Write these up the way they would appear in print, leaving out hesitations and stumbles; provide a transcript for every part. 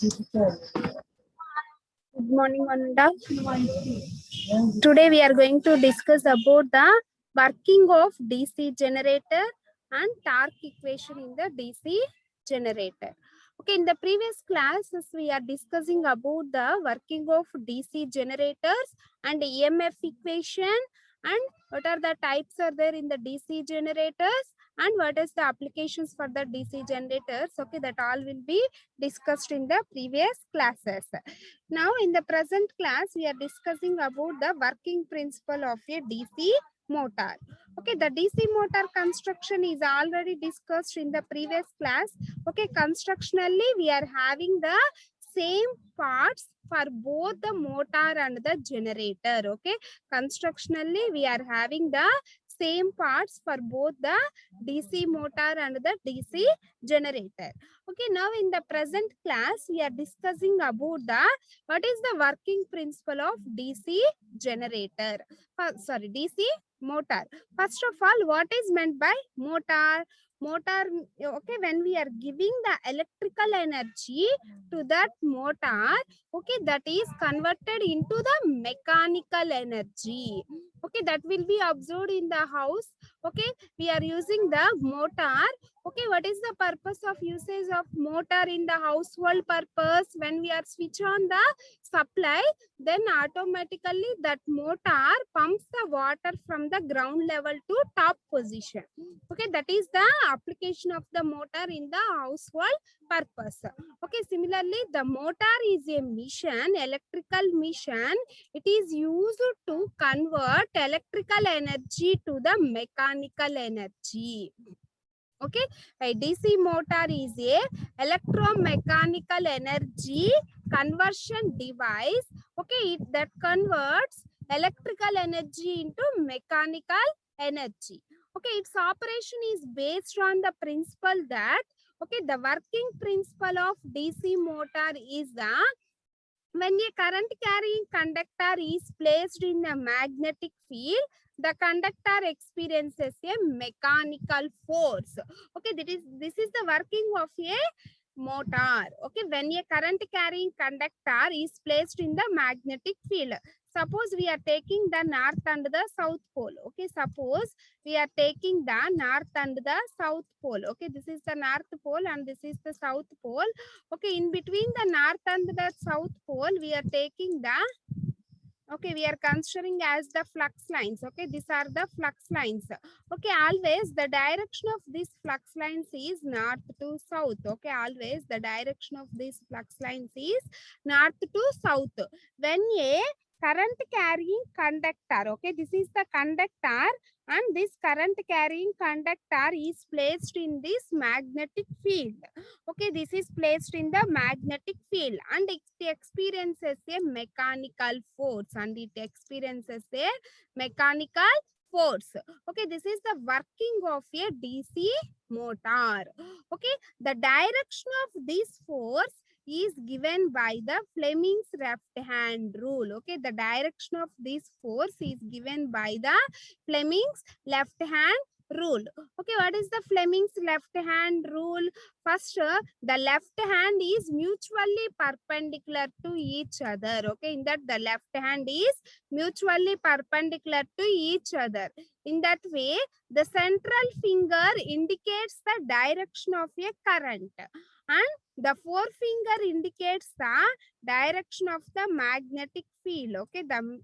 Good morning, Ananda. Today we are going to discuss about the working of DC generator and torque equation in the DC generator. Okay, in the previous classes we are discussing about the working of DC generators and EMF equation and what are the types are there in the DC generators and what is the applications for the DC generators. Okay, that all will be discussed in the previous classes. Now, in the present class, we are discussing about the working principle of a DC motor. Okay, the DC motor construction is already discussed in the previous class. Okay, constructionally, we are having the same parts for both the motor and the generator. Okay, constructionally, we are having the same parts for both the DC motor and the DC generator. Okay, now in the present class, we are discussing about the what is the working principle of DC generator? DC motor. First of all, what is meant by motor? Motor, okay, when we are giving the electrical energy to that motor, okay, that is converted into the mechanical energy. Okay, that will be observed in the house. Okay, we are using the motor. Okay, what is the purpose of usage of motor in the household purpose? When we are switch on the supply, then automatically that motor pumps the water from the ground level to top position. Okay, that is the application of the motor in the household purpose. Okay, similarly, the motor is a machine, electrical machine. It is used to convert electrical energy to the mechanical energy. Okay, a DC motor is a electromechanical energy conversion device. Okay, that converts electrical energy into mechanical energy. Okay, its operation is based on the principle that, okay, the working principle of DC motor is the when a current carrying conductor is placed in a magnetic field, the conductor experiences a mechanical force. Okay, this is the working of a motor. Okay, when a current carrying conductor is placed in the magnetic field, suppose we are taking the north and the south pole. Okay, suppose we are taking the north and the south pole. Okay, this is the north pole and this is the south pole. Okay, in between the north and the south pole, we are taking the, okay, we are considering as the flux lines. Okay, these are the flux lines. Okay, always the direction of these flux lines is north to south. Okay, always the direction of these flux lines is north to south. When a current carrying conductor, okay, this is the conductor and this current carrying conductor is placed in this magnetic field. Okay, this is placed in the magnetic field and it experiences a mechanical force and it experiences a mechanical force. Okay, this is the working of a DC motor. Okay, the direction of this force is given by the Fleming's left hand rule. Okay, the direction of this force is given by the Fleming's left hand rule. Okay, what is the Fleming's left hand rule? First, the left hand is mutually perpendicular to each other. Okay, in that the left hand is mutually perpendicular to each other. In that way, the central finger indicates the direction of a current and the forefinger indicates the direction of the magnetic field. Okay, the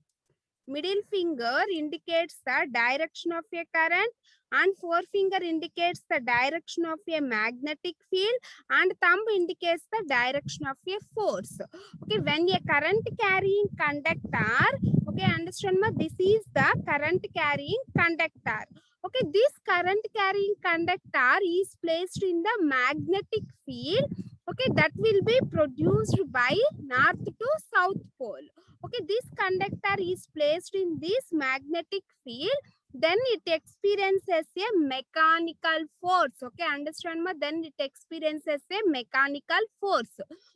middle finger indicates the direction of a current and forefinger indicates the direction of a magnetic field and thumb indicates the direction of a force. Okay, when a current carrying conductor, okay, understand ma, this is the current carrying conductor. Okay, this current carrying conductor is placed in the magnetic field. Okay, that will be produced by north to south pole. Okay, this conductor is placed in this magnetic field, then it experiences a mechanical force. Okay, understand ma? Then it experiences a mechanical force.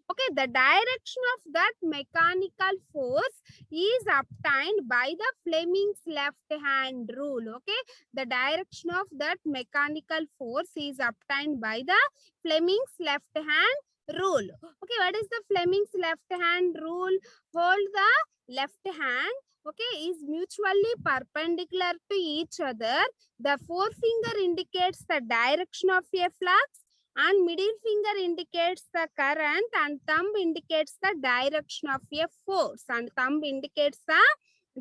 Okay, the direction of that mechanical force is obtained by the Fleming's left hand rule. Okay, the direction of that mechanical force is obtained by the Fleming's left hand rule. Okay, what is the Fleming's left hand rule? Hold the left hand, okay, is mutually perpendicular to each other. The forefinger indicates the direction of a flux, and middle finger indicates the current, and thumb indicates the direction of a force, and thumb indicates the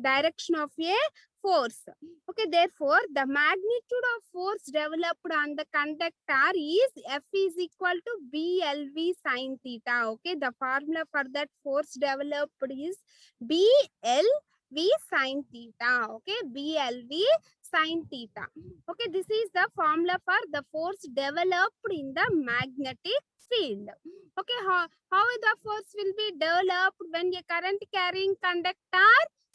direction of a force. Okay, therefore the magnitude of force developed on the conductor is F is equal to BLV sin theta. Okay, the formula for that force developed is BLV sin theta. Okay, BLV sin theta. Okay, this is the formula for the force developed in the magnetic field. Okay, how the force will be developed when a current carrying conductor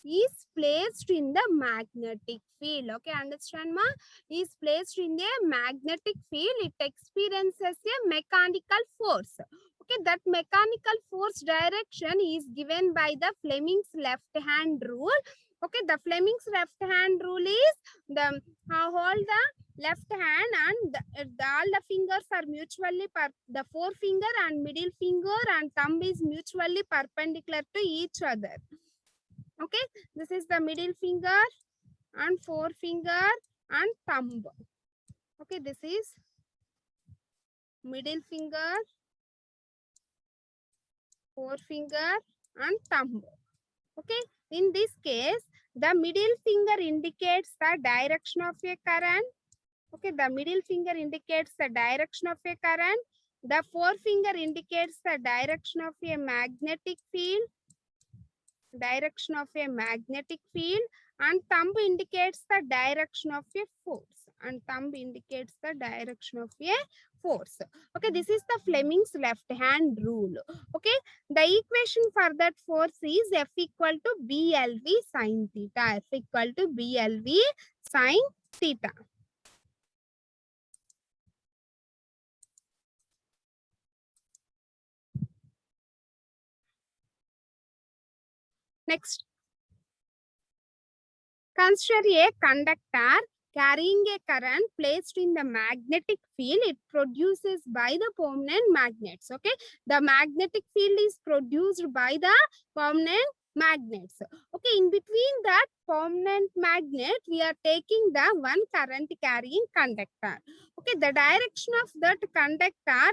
is placed in the magnetic field. Okay, understand ma? Is placed in the magnetic field, it experiences a mechanical force. Okay, that mechanical force direction is given by the Fleming's left hand rule. Okay, the Fleming's left hand rule is the hold the left hand, and all the fingers are mutually the forefinger and middle finger and thumb is mutually perpendicular to each other. Okay, this is the middle finger and forefinger and thumb. Okay, this is middle finger, forefinger and thumb. Okay, in this case, the middle finger indicates the direction of a current. Okay, the middle finger indicates the direction of a current. The forefinger indicates the direction of a magnetic field. Direction of a magnetic field, and thumb indicates the direction of a force, and thumb indicates the direction of a force. Okay, this is the Fleming's left hand rule. Okay, the equation for that force is F equal to BLV sin theta. F equal to BLV sin theta. Next, consider a conductor carrying a current placed in the magnetic field. It produces by the permanent magnets. Okay, the magnetic field is produced by the permanent magnets. Okay, in between that permanent magnet, we are taking the one current carrying conductor. Okay, the direction of that conductor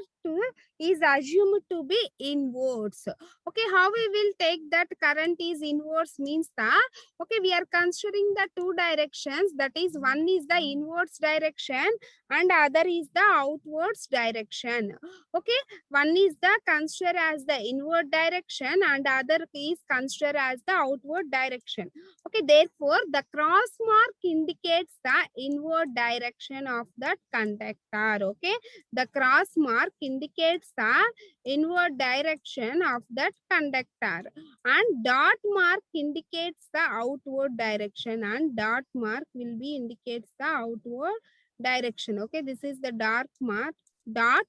is assumed to be inwards. Okay, how we will take that current is inwards means that, okay, we are considering the two directions, that is one is the inwards direction and other is the outwards direction. Okay, one is the considered as the inward direction and other is considered as the outward direction. Okay, therefore the cross mark indicates the inward direction of that conductor. Okay, the cross mark indicates the inward direction of that conductor, and dot mark indicates the outward direction, and dot mark will be indicates the outward direction. Okay, this is the dot mark, dot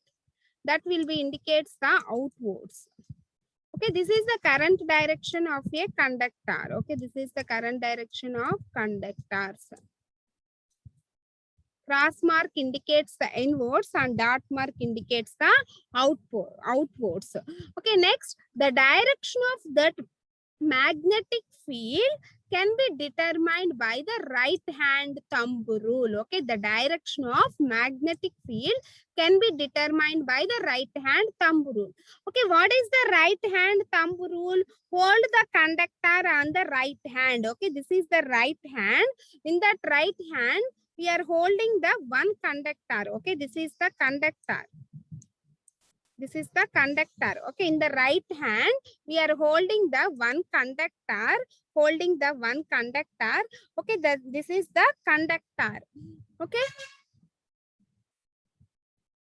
that will be indicates the outwards. Okay, this is the current direction of a conductor. Okay, this is the current direction of conductors. Cross mark indicates the inwards and dot mark indicates the outwards. Okay, next, the direction of that magnetic field can be determined by the right hand thumb rule. Okay, the direction of magnetic field can be determined by the right hand thumb rule. Okay, what is the right hand thumb rule? Hold the conductor on the right hand. Okay, this is the right hand. In that right hand, we are holding the one conductor. Okay, this is the conductor. This is the conductor. Okay, in the right hand, we are holding the one conductor. Holding the one conductor. Okay, this is the conductor. Okay.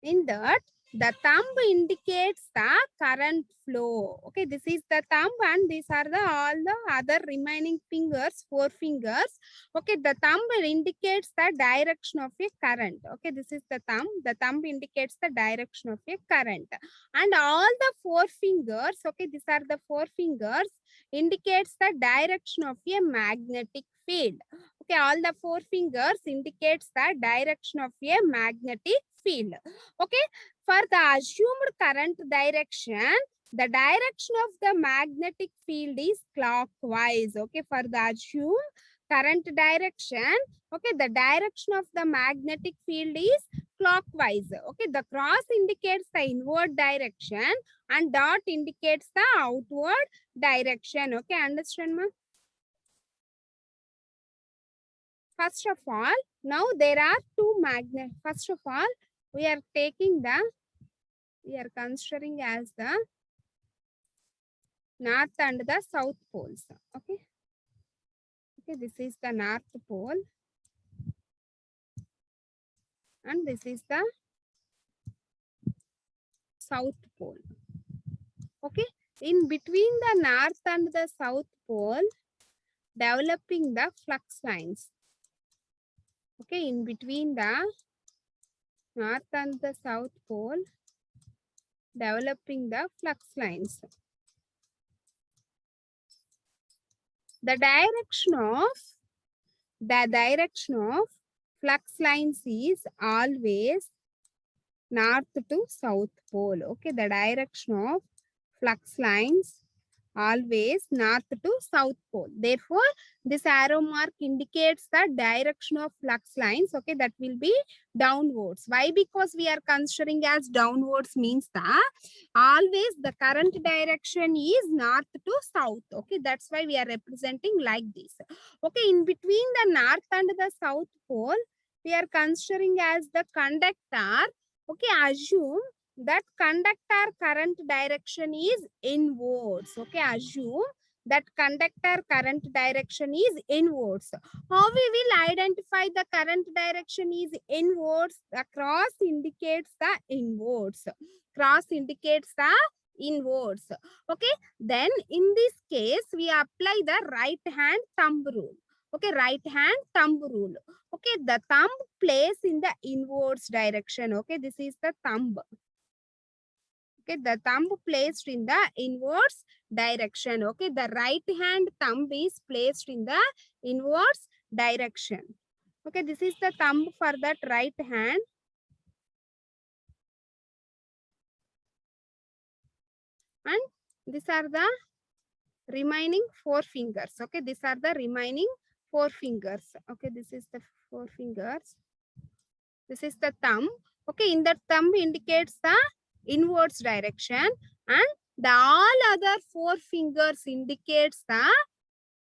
In that, the thumb indicates the current flow. Okay, this is the thumb and these are the all the other remaining fingers, four fingers. Okay, the thumb indicates the direction of a current. Okay, this is the thumb. The thumb indicates the direction of a current. And all the four fingers, okay, these are the four fingers, indicates the direction of a magnetic field. Okay, all the four fingers indicates the direction of a magnetic field. Okay, For the assumed current direction, the direction of the magnetic field is clockwise. Okay, for the assumed current direction, okay, the direction of the magnetic field is clockwise. Okay, the cross indicates the inward direction and dot indicates the outward direction. Okay, understand, ma? First of all, now there are two magnets. First of all, we are considering as the north and the south poles. Okay. Okay, this is the north pole and this is the south pole. Okay, in between the north and the south pole, developing the flux lines. Okay, in between the north and the south pole, developing the flux lines. The direction of flux lines is always north to south pole. Okay, the direction of flux lines always north to south pole. Therefore, this arrow mark indicates the direction of flux lines. Okay, that will be downwards. Why? Because we are considering as downwards means that always the current direction is north to south. Okay, that's why we are representing like this. Okay, in between the north and the south pole, we are considering as the conductor. Okay, assume that conductor current direction is inwards. Okay, assume that conductor current direction is inwards. How we will identify the current direction is inwards? The cross indicates the inwards. Cross indicates the inwards. Okay, then in this case, we apply the right hand thumb rule. Okay, right hand thumb rule. Okay, the thumb placed in the inwards direction. Okay, this is the thumb. Okay, the thumb placed in the inwards direction. Okay, the right hand thumb is placed in the inwards direction. Okay, this is the thumb for that right hand. And these are the remaining four fingers. Okay, these are the remaining four fingers. Okay, this is the four fingers. This is the thumb. Okay, in that thumb indicates the inwards direction and the all other four fingers indicates the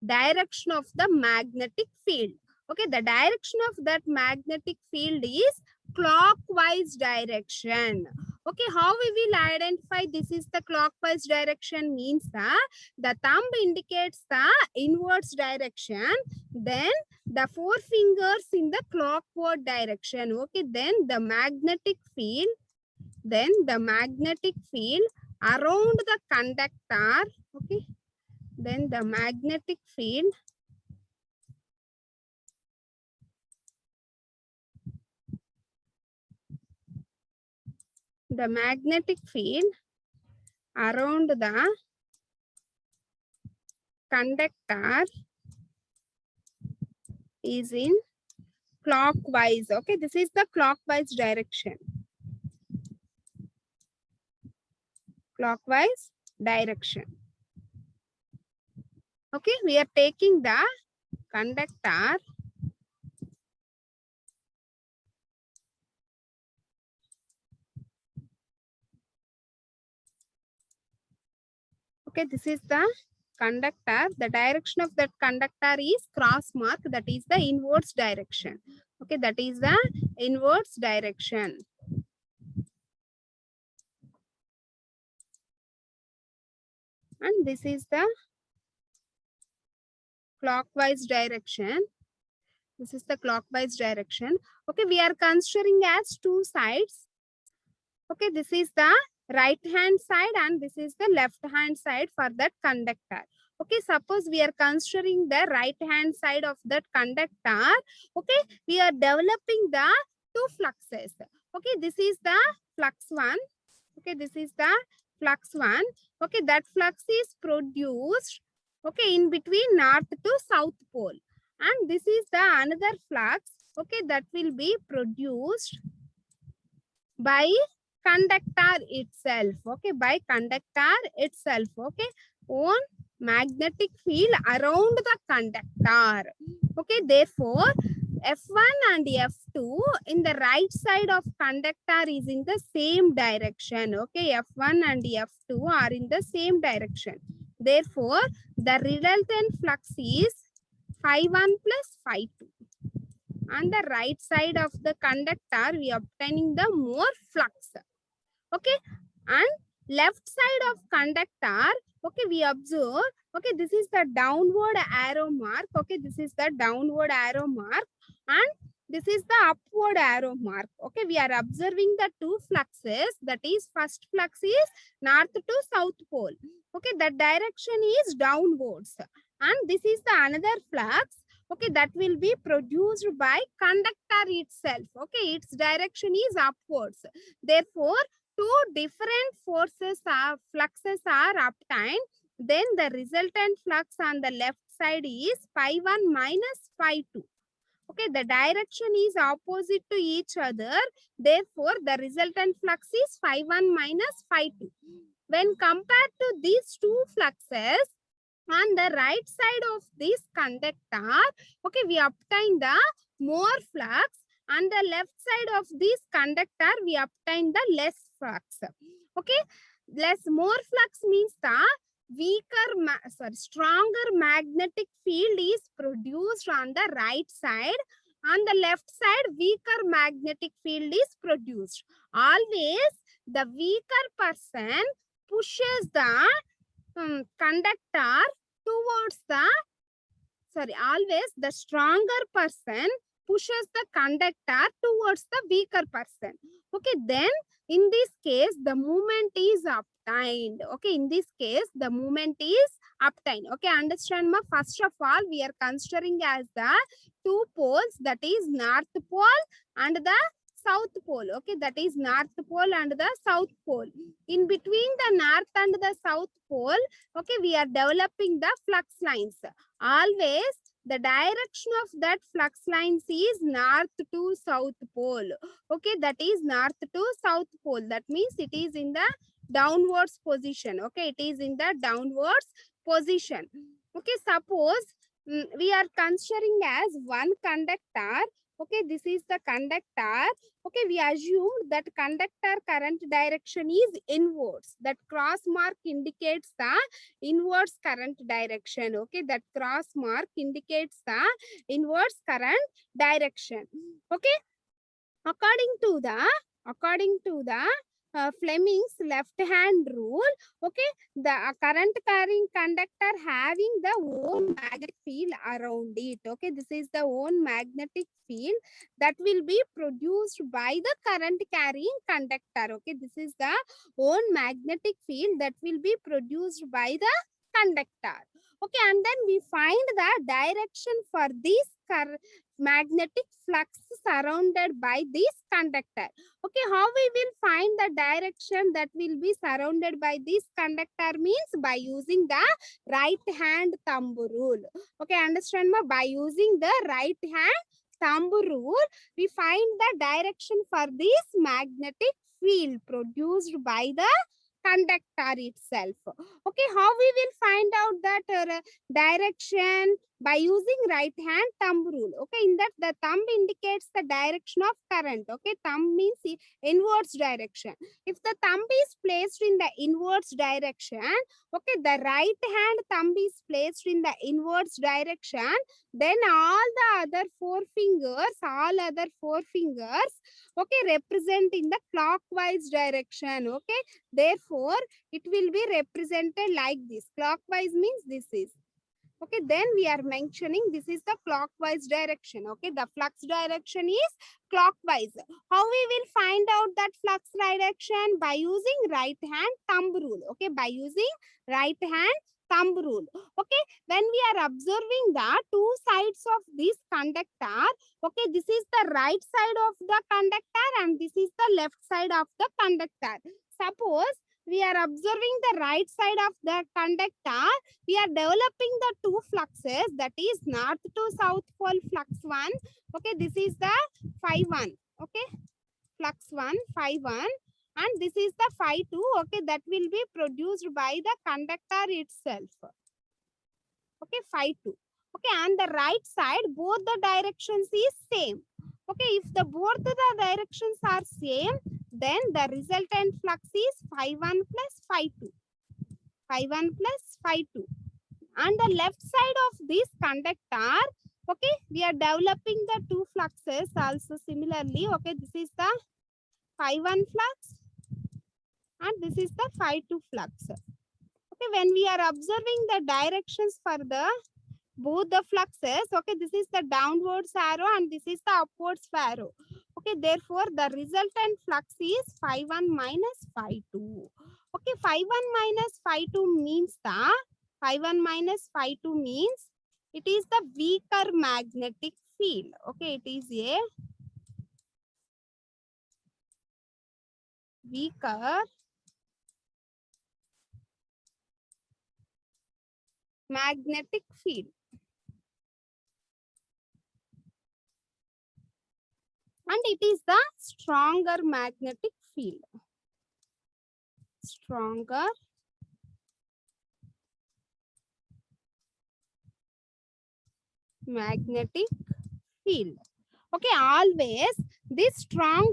direction of the magnetic field. Okay, the direction of that magnetic field is clockwise direction. Okay, how we will identify this is the clockwise direction means the thumb indicates the inwards direction, then the four fingers in the clockwise direction. Okay, then the magnetic field around the conductor. Okay, then the magnetic field around the conductor is in clockwise. Okay, this is the clockwise direction. Clockwise direction. Okay, we are taking the conductor okay, this is the conductor. The direction of that conductor is cross mark, that is the inwards direction. Okay, that is the inwards direction. And this is the clockwise direction. This is the clockwise direction. Okay, we are considering as two sides. Okay, this is the right hand side and this is the left hand side for that conductor. Okay, suppose we are considering the right hand side of that conductor. Okay, we are developing the two fluxes. Okay, this is the flux 1. Okay, this is the flux 1. Okay, that flux is produced okay in between north to south pole, and this is the another flux okay that will be produced by conductor itself. Okay, by conductor itself. Okay, own magnetic field around the conductor. Okay, therefore F1 and F2 in the right side of conductor is in the same direction. Okay, F1 and F2 are in the same direction. Therefore, the resultant flux is phi 1 plus phi 2. On the right side of the conductor, we are obtaining the more flux. Okay, and left side of conductor, okay, we observe, okay, this is the downward arrow mark. Okay, this is the downward arrow mark, and this is the upward arrow mark. Okay, we are observing the two fluxes. That is, first flux is north to south pole. Okay, that direction is downwards, and this is the another flux. Okay, that will be produced by conductor itself. Okay, its direction is upwards. Therefore, two different forces are fluxes are obtained, then the resultant flux on the left side is phi 1 minus phi 2. Okay, the direction is opposite to each other, therefore the resultant flux is phi 1 minus phi 2. When compared to these two fluxes on the right side of this conductor, okay, we obtain the more flux. On the left side of this conductor, we obtain the less flux. Okay, more flux means the stronger magnetic field is produced on the right side. On the left side, weaker magnetic field is produced. Always the weaker person pushes the conductor towards the always the stronger person pushes the conductor towards the weaker person. Okay, then in this case the movement is obtained. Okay, in this case the movement is obtained. Okay, understand ma? First of all, we are considering as the two poles, that is north pole and the south pole. Okay, that is north pole and the south pole. In between the north and the south pole, okay, we are developing the flux lines. Always the direction of that flux lines is north to south pole. Okay, that is north to south pole. That means it is in the downwards position. Okay, it is in the downwards position. Okay, suppose we are considering as one conductor. Okay, this is the conductor. Okay, we assume that conductor current direction is inwards. That cross mark indicates the inwards current direction. Okay, that cross mark indicates the inwards current direction. Okay, according to the Fleming's left hand rule, okay, the current carrying conductor having the own magnetic field around it. Okay, this is the own magnetic field that will be produced by the current carrying conductor. Okay, this is the own magnetic field that will be produced by the conductor. Okay, and then we find the direction for this magnetic flux surrounded by this conductor. Okay, how we will find the direction that will be surrounded by this conductor means by using the right hand thumb rule. Okay, understand ma? By using the right hand thumb rule, we find the direction for this magnetic field produced by the conductor itself. Okay, how we will find out that direction? By using right hand thumb rule. Okay, in that the thumb indicates the direction of current. Okay, thumb means inwards direction. If the thumb is placed in the inwards direction, okay, the right hand thumb is placed in the inwards direction, then all other four fingers, okay, represent in the clockwise direction. Okay, therefore it will be represented like this. Clockwise means this is. Okay, then we are mentioning this is the clockwise direction. Okay, the flux direction is clockwise. How we will find out that flux direction? By using right hand thumb rule. Okay, by using right hand thumb rule. Okay, when we are observing the two sides of this conductor, okay, this is the right side of the conductor and this is the left side of the conductor. Suppose we are observing the right side of the conductor, we are developing the two fluxes, that is north to south pole flux 1. Okay, this is the phi 1. Okay, flux 1, phi 1. and this is the phi 2, okay, that will be produced by the conductor itself. Okay, phi 2. Okay, and the right side, both the directions is same. Okay, if the both the directions are same, then the resultant flux is phi 1 plus phi 2. Phi 1 plus phi 2. And the left side of this conductor, okay, we are developing the two fluxes also similarly. Okay, this is the phi 1 flux and this is the phi 2 flux. Okay, when we are observing the directions for the both the fluxes, okay, this is the downwards arrow and this is the upwards arrow. Okay, therefore the resultant flux is phi 1 minus phi 2. Okay, phi 1 minus phi 2 means the phi 1 minus phi 2 means it is the weaker magnetic field. Okay, it is a weaker magnetic field. And it is the stronger magnetic field. Stronger magnetic field. Okay, always this stronger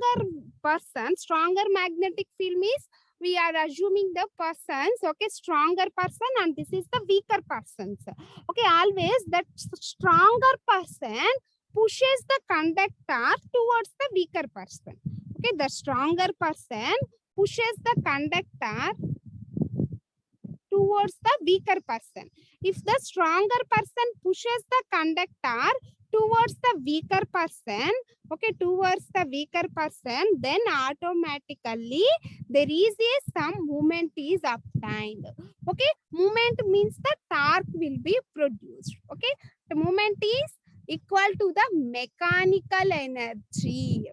magnetic field means we are assuming the persons, okay, stronger person and this is the weaker persons. Okay, always that stronger person pushes the conductor towards the weaker person. Okay, the stronger person pushes the conductor towards the weaker person. If the stronger person pushes the conductor towards the weaker person, okay, towards the weaker person, then automatically there is some movement is obtained. Okay, movement means the torque will be produced. Okay, the movement is equal to the mechanical energy.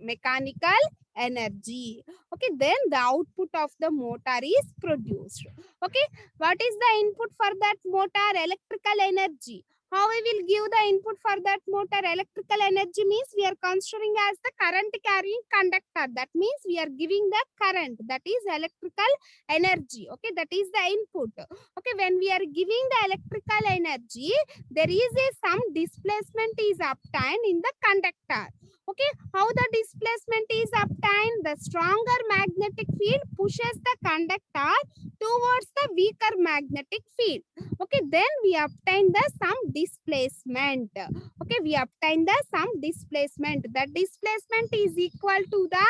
Okay, then the output of the motor is produced. Okay, what is the input for that motor? Electrical energy. How we will give the input for that motor? Electrical energy means we are considering as the current carrying conductor. That means we are giving the current. That is electrical energy. Okay, that is the input. Okay, when we are giving the electrical energy, there is some displacement is obtained in the conductor. Okay, how the displacement is obtained? The stronger magnetic field pushes the conductor towards the weaker magnetic field. Okay, then we obtain the some displacement. Okay, we obtain the some displacement. That displacement is equal to the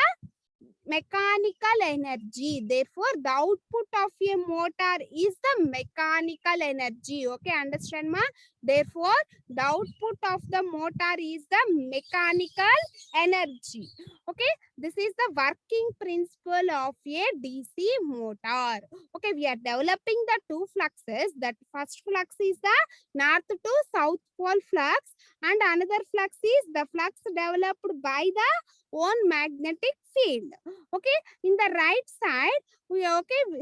mechanical energy. Therefore, the output of a motor is the mechanical energy. Okay, understand ma? Therefore, the output of the motor is the mechanical energy. Okay, this is the working principle of a DC motor. Okay, we are developing the two fluxes. That first flux is the north to south pole flux and another flux is the flux developed by the own magnetic field. Okay, in the right side,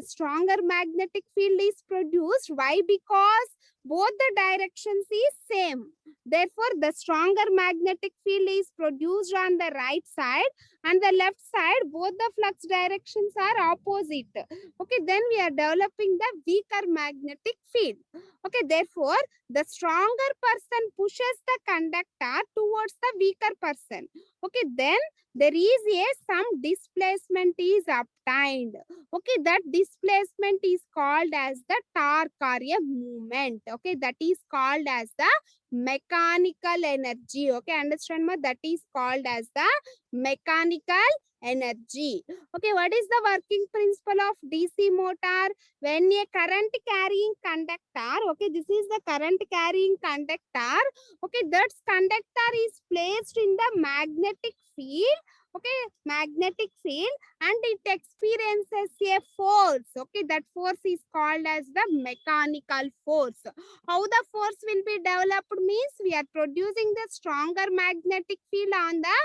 stronger magnetic field is produced. Why? Because both the directions is same. Therefore, the stronger magnetic field is produced on the right side and the left side. Both the flux directions are opposite. Okay, then we are developing the weaker magnetic field. Okay, therefore, the stronger person pushes the conductor towards the weaker person. Okay, then there is some displacement is obtained. Okay, that displacement is called as the torque or a movement. Okay, that is called as the mechanical energy. Okay, understand ma? That is called as the mechanical energy. Okay, what is the working principle of DC motor? When a current carrying conductor, okay, this is the current carrying conductor. Okay, that conductor is placed in the magnetic field. Okay, magnetic field, and it experiences a force. Okay, that force is called as the mechanical force. How the force will be developed means we are producing the stronger magnetic field on the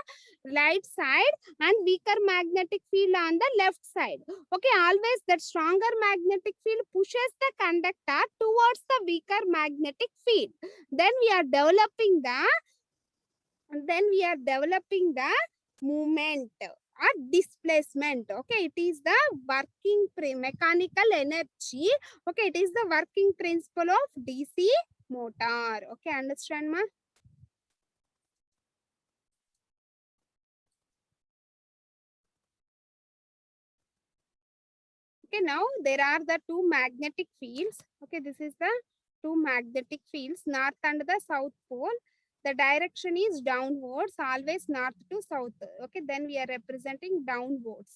right side and weaker magnetic field on the left side. Okay, always that stronger magnetic field pushes the conductor towards the weaker magnetic field. Then we are developing the movement. or displacement. Okay, it is the working mechanical energy. Okay, it is the working principle of DC motor. Okay, understand, ma? Okay, now there are the two magnetic fields. Okay, this is the two magnetic fields, north and the south pole. The direction is downwards, always north to south. Okay, then we are representing downwards.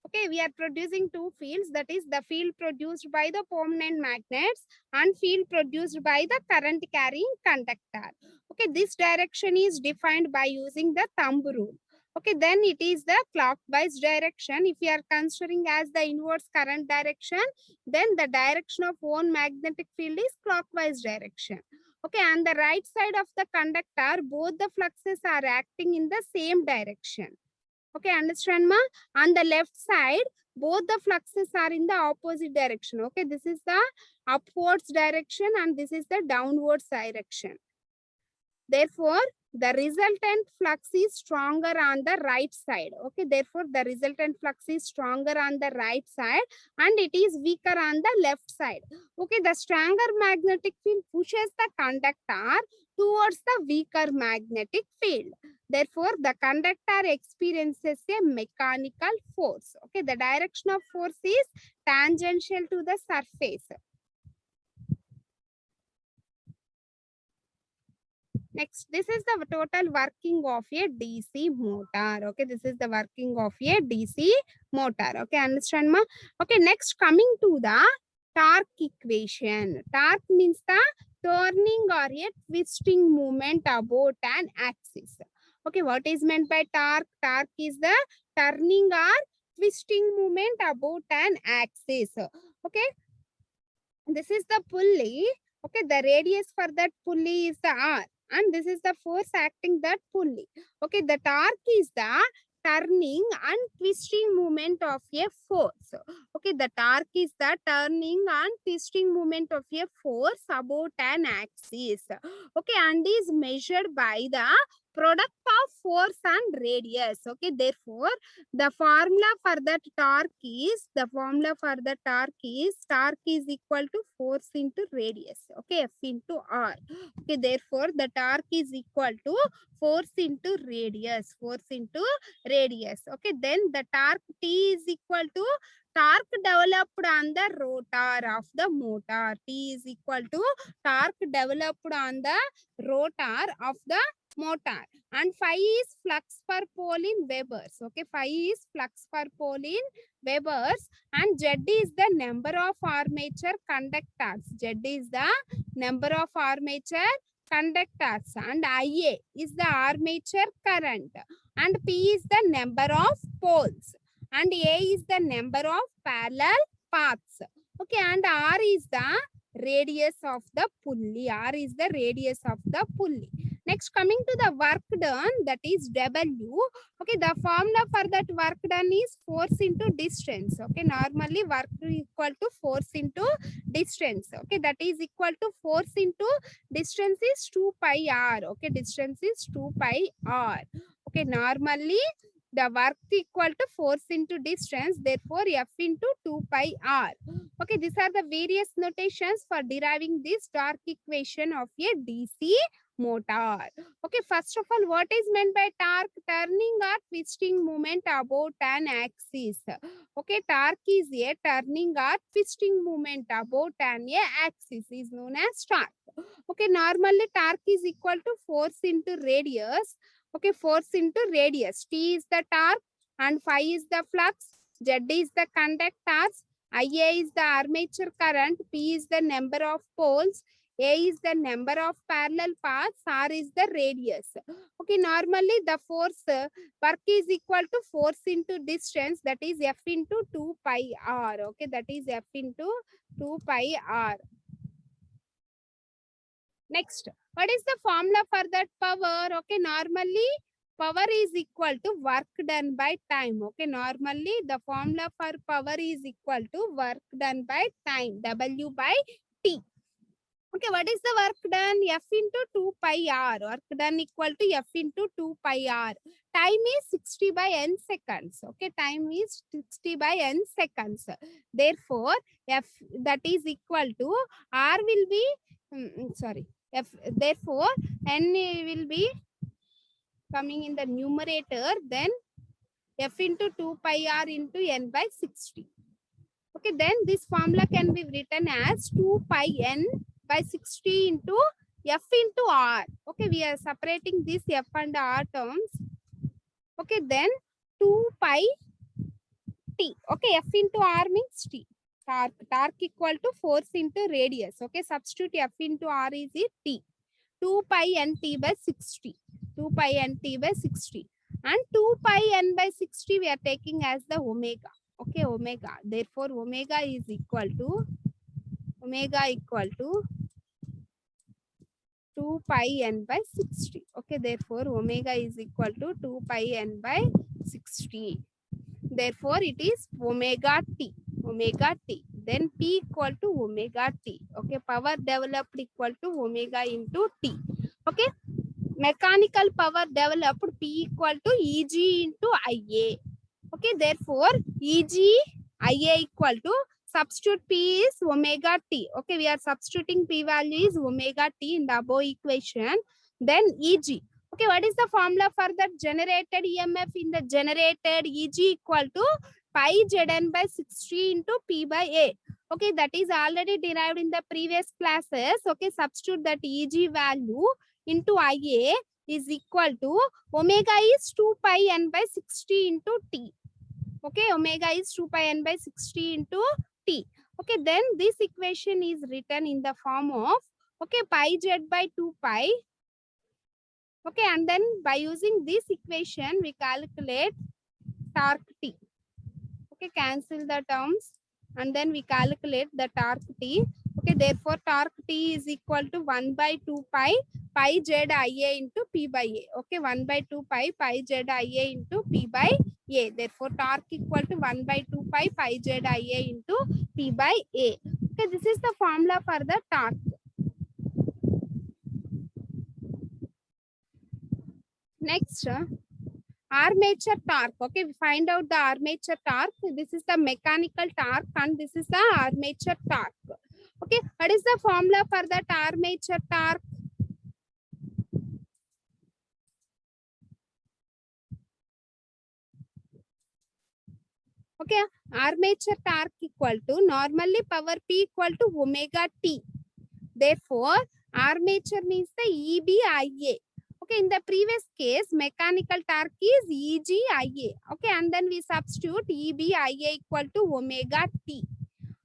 Okay, we are producing two fields, that is the field produced by the permanent magnets and field produced by the current carrying conductor. Okay, this direction is defined by using the thumb rule. Okay, then it is the clockwise direction. If we are considering as the inverse current direction, then the direction of one magnetic field is clockwise direction. Okay, on the right side of the conductor, both the fluxes are acting in the same direction. Okay, understand, ma? On the left side, both the fluxes are in the opposite direction. Okay, this is the upwards direction and this is the downwards direction. Therefore, the resultant flux is stronger on the right side. Okay, therefore, the resultant flux is stronger on the right side and it is weaker on the left side. Okay, the stronger magnetic field pushes the conductor towards the weaker magnetic field. Therefore, the conductor experiences a mechanical force. Okay, the direction of force is tangential to the surface. Next, this is the total working of a DC motor. Okay, this is the working of a DC motor. Okay, understand, ma? Okay, next coming to the torque equation. Torque means the turning or a twisting movement about an axis. Okay, what is meant by torque? Torque is the turning or twisting movement about an axis. Okay, this is the pulley. Okay, the radius for that pulley is the R and this is the force acting that pulley. Okay, the torque is the turning and twisting movement of a force. Okay, the torque is the turning and twisting movement of a force about an axis. Okay, and is measured by the product of force and radius. Okay, therefore, the formula for that torque is, torque is equal to force into radius. Okay, F into R. Okay, therefore, the torque is equal to force into radius. Okay, then the torque T is equal to torque developed on the rotor of the motor. T is equal to torque developed on the rotor of the motor. And phi is flux per pole in Webers. Okay, phi is flux per pole in Webers and Z is the number of armature conductors. Z is the number of armature conductors and IA is the armature current and P is the number of poles and A is the number of parallel paths. Okay, and R is the radius of the pulley. R is the radius of the pulley. Next, coming to the work done, that is W. Okay, the formula for that work done is force into distance. Okay, normally work equal to force into distance. Okay, that is equal to force into distance is 2 pi r. Okay, distance is 2 pi r. Okay, normally the work equal to force into distance, therefore F into 2 pi r. Okay, these are the various notations for deriving this torque equation of a DC motor. Okay, first of all, what is meant by torque? Turning or twisting movement about an axis. Okay, torque is a turning or twisting movement about an axis is known as torque. Okay, normally torque is equal to force into radius. Okay, force into radius. T is the torque and phi is the flux. Z is the conductors. IA is the armature current. P is the number of poles. A is the number of parallel paths. R is the radius. Okay, normally the force work is equal to force into distance, that is F into 2 pi R. Okay, that is F into 2 pi R. Next, what is the formula for that power? Okay, normally power is equal to work done by time. Okay, normally the formula for power is equal to work done by time, W by T. Okay, what is the work done? F into 2 pi r. Work done equal to F into 2 pi r. Time is 60 by n seconds. Okay, time is 60 by n seconds. Therefore, F that is equal to r will be, sorry, F, therefore, n will be coming in the numerator, then F into 2 pi r into n by 60. Okay, then this formula can be written as 2 pi n by 60 into F into R. Okay, we are separating this F and R terms. Okay, then 2 pi T. Okay, F into R means T. Torque equal to force into radius. Okay, substitute F into R is T. 2 pi n T by 60. 2 pi n T by 60. And 2 pi n by 60 we are taking as the omega. Okay, omega. Therefore, omega equal to 2 pi n by 60. Okay, therefore, omega is equal to 2 pi n by 60. Therefore, it is omega t. Omega t. Then P equal to omega t. Okay, power developed equal to omega into t. Okay, mechanical power developed P equal to Eg into Ia. Okay, therefore, Eg, Ia equal to, substitute P is omega t. Okay, we are substituting P value is omega t in the above equation. Then Eg. Okay, what is the formula for the generated EMF in the generated Eg equal to pi Zn by 60 into P by A. Okay, that is already derived in the previous classes. Okay, substitute that Eg value into Ia is equal to omega is 2 pi n by 60 into T. Okay, omega is 2 pi n by 60 into T. Okay, then this equation is written in the form of, okay, pi z by 2 pi. Okay, and then by using this equation, we calculate torque T. Okay, cancel the terms and then we calculate the torque T. Okay, therefore torque T is equal to 1 by 2 pi z Ia into P by A. Okay, 1 by 2 pi z Ia into P by A. Therefore torque equal to 1 by 2 pi z Ia into P by A. Okay, this is the formula for the torque. Next, armature torque. Okay, we find out the armature torque. This is the mechanical torque and this is the armature torque. Okay, what is the formula for that armature torque? Okay, armature torque equal to, normally power P equal to omega T. Therefore, armature means the EBIA. Okay, in the previous case, mechanical torque is EGIA. Okay, and then we substitute EBIA equal to omega T.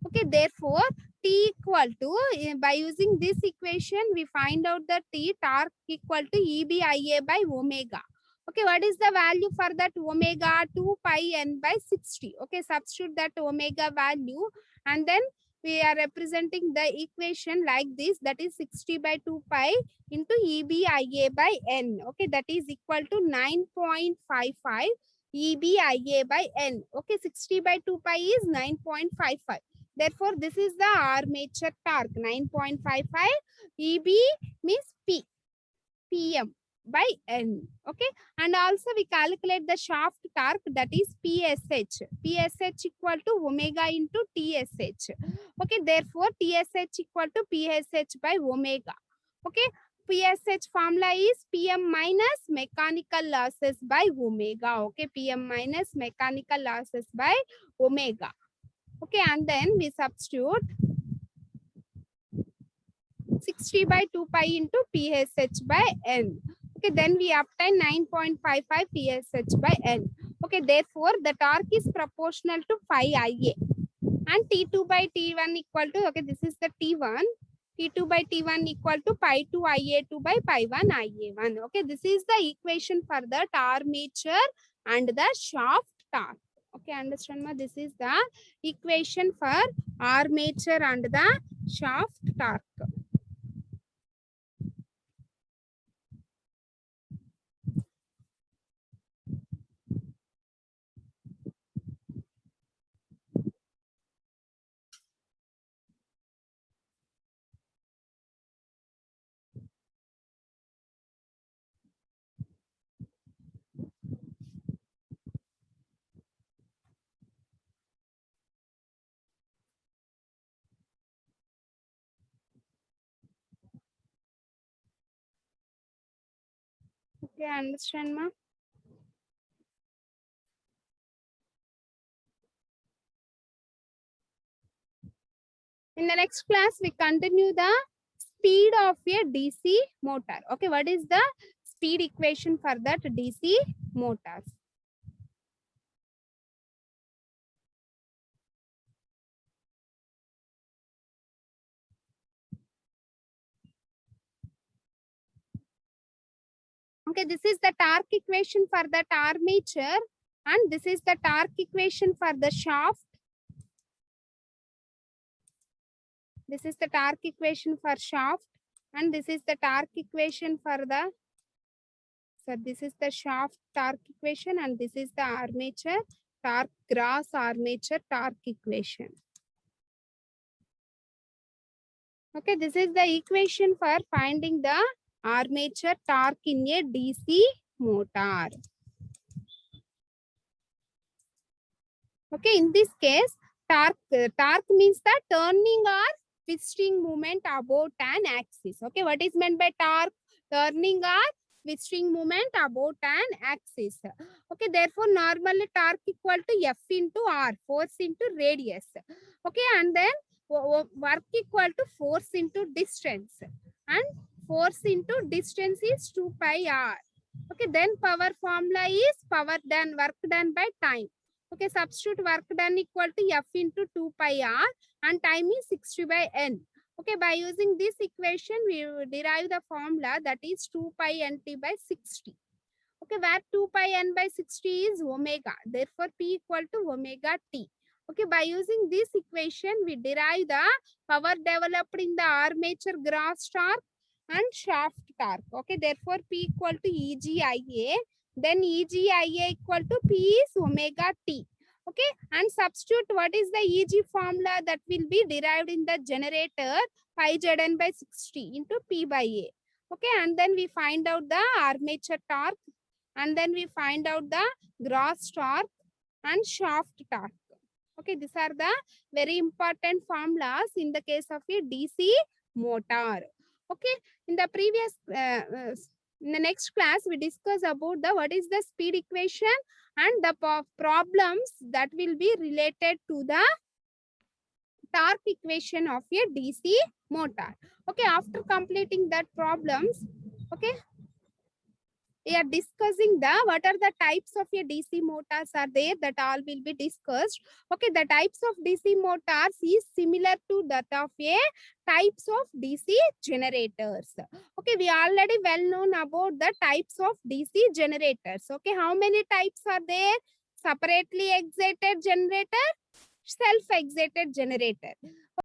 Okay, therefore, T equal to, by using this equation, we find out that T torque equal to EBIA by omega. Okay, what is the value for that omega? 2 pi n by 60. Okay, substitute that omega value and then we are representing the equation like this, that is 60 by 2 pi into EBIA by n. Okay, that is equal to 9.55 EBIA by n. Okay, 60 by 2 pi is 9.55. Therefore, this is the armature torque, 9.55. EB means P, PM by N. Okay, and also we calculate the shaft torque, that is PSH. PSH equal to omega into TSH. Okay, therefore TSH equal to PSH by omega. Okay, PSH formula is PM minus mechanical losses by omega. Okay, PM minus mechanical losses by omega. Okay, and then we substitute 60 by 2 pi into PSH by N. Okay, then we obtain 9.55 PSH by N. Okay, therefore the torque is proportional to phi Ia. And T2 by T1 equal to, okay, this is the T1. T2 by T1 equal to pi 2 Ia2 by pi 1 Ia1. Okay, this is the equation for the armature and the shaft torque. Okay, understand ma? This is the equation for armature and the shaft torque. Okay, I understand, ma. In the next class, we continue the speed of a DC motor. Okay, what is the speed equation for that DC motors? Okay, this is the torque equation for that armature, and this is the torque equation for the shaft. This is the torque equation for shaft, and this is the torque equation for the, so this is the shaft torque equation, and this is the armature torque, gross armature torque equation. Okay, this is the equation for finding the armature torque in a DC motor. Okay, in this case, torque means the turning or twisting movement about an axis. Okay, what is meant by torque? Turning or twisting movement about an axis. Okay, therefore, normally torque equal to F into R, force into radius. Okay, and then work equal to force into distance. And force into distance is 2 pi R. Okay, then power formula is power done, work done by time. Okay, substitute work done equal to F into 2 pi R and time is 60 by N. Okay, by using this equation, we derive the formula that is 2 pi NT by 60. Okay, where 2 pi N by 60 is omega. Therefore, P equal to omega T. Okay, by using this equation, we derive the power developed in the armature gross torque and shaft torque. Okay, therefore, P equal to EGIA. Then EGIA equal to P is omega T. Okay, and substitute what is the EG formula that will be derived in the generator, pi Zn by 60 into P by A. Okay, and then we find out the armature torque, and then we find out the gross torque and shaft torque. Okay, these are the very important formulas in the case of a DC motor. Okay, in the previous, in the next class, we discuss about the what is the speed equation and the problems that will be related to the torque equation of a DC motor. Okay, after completing that problems, okay, we are discussing the what are the types of a DC motors are there, that all will be discussed. Okay, the types of DC motors is similar to that of a types of DC generators. Okay, we already well known about the types of DC generators. Okay, how many types are there? Separately excited generator, self excited generator.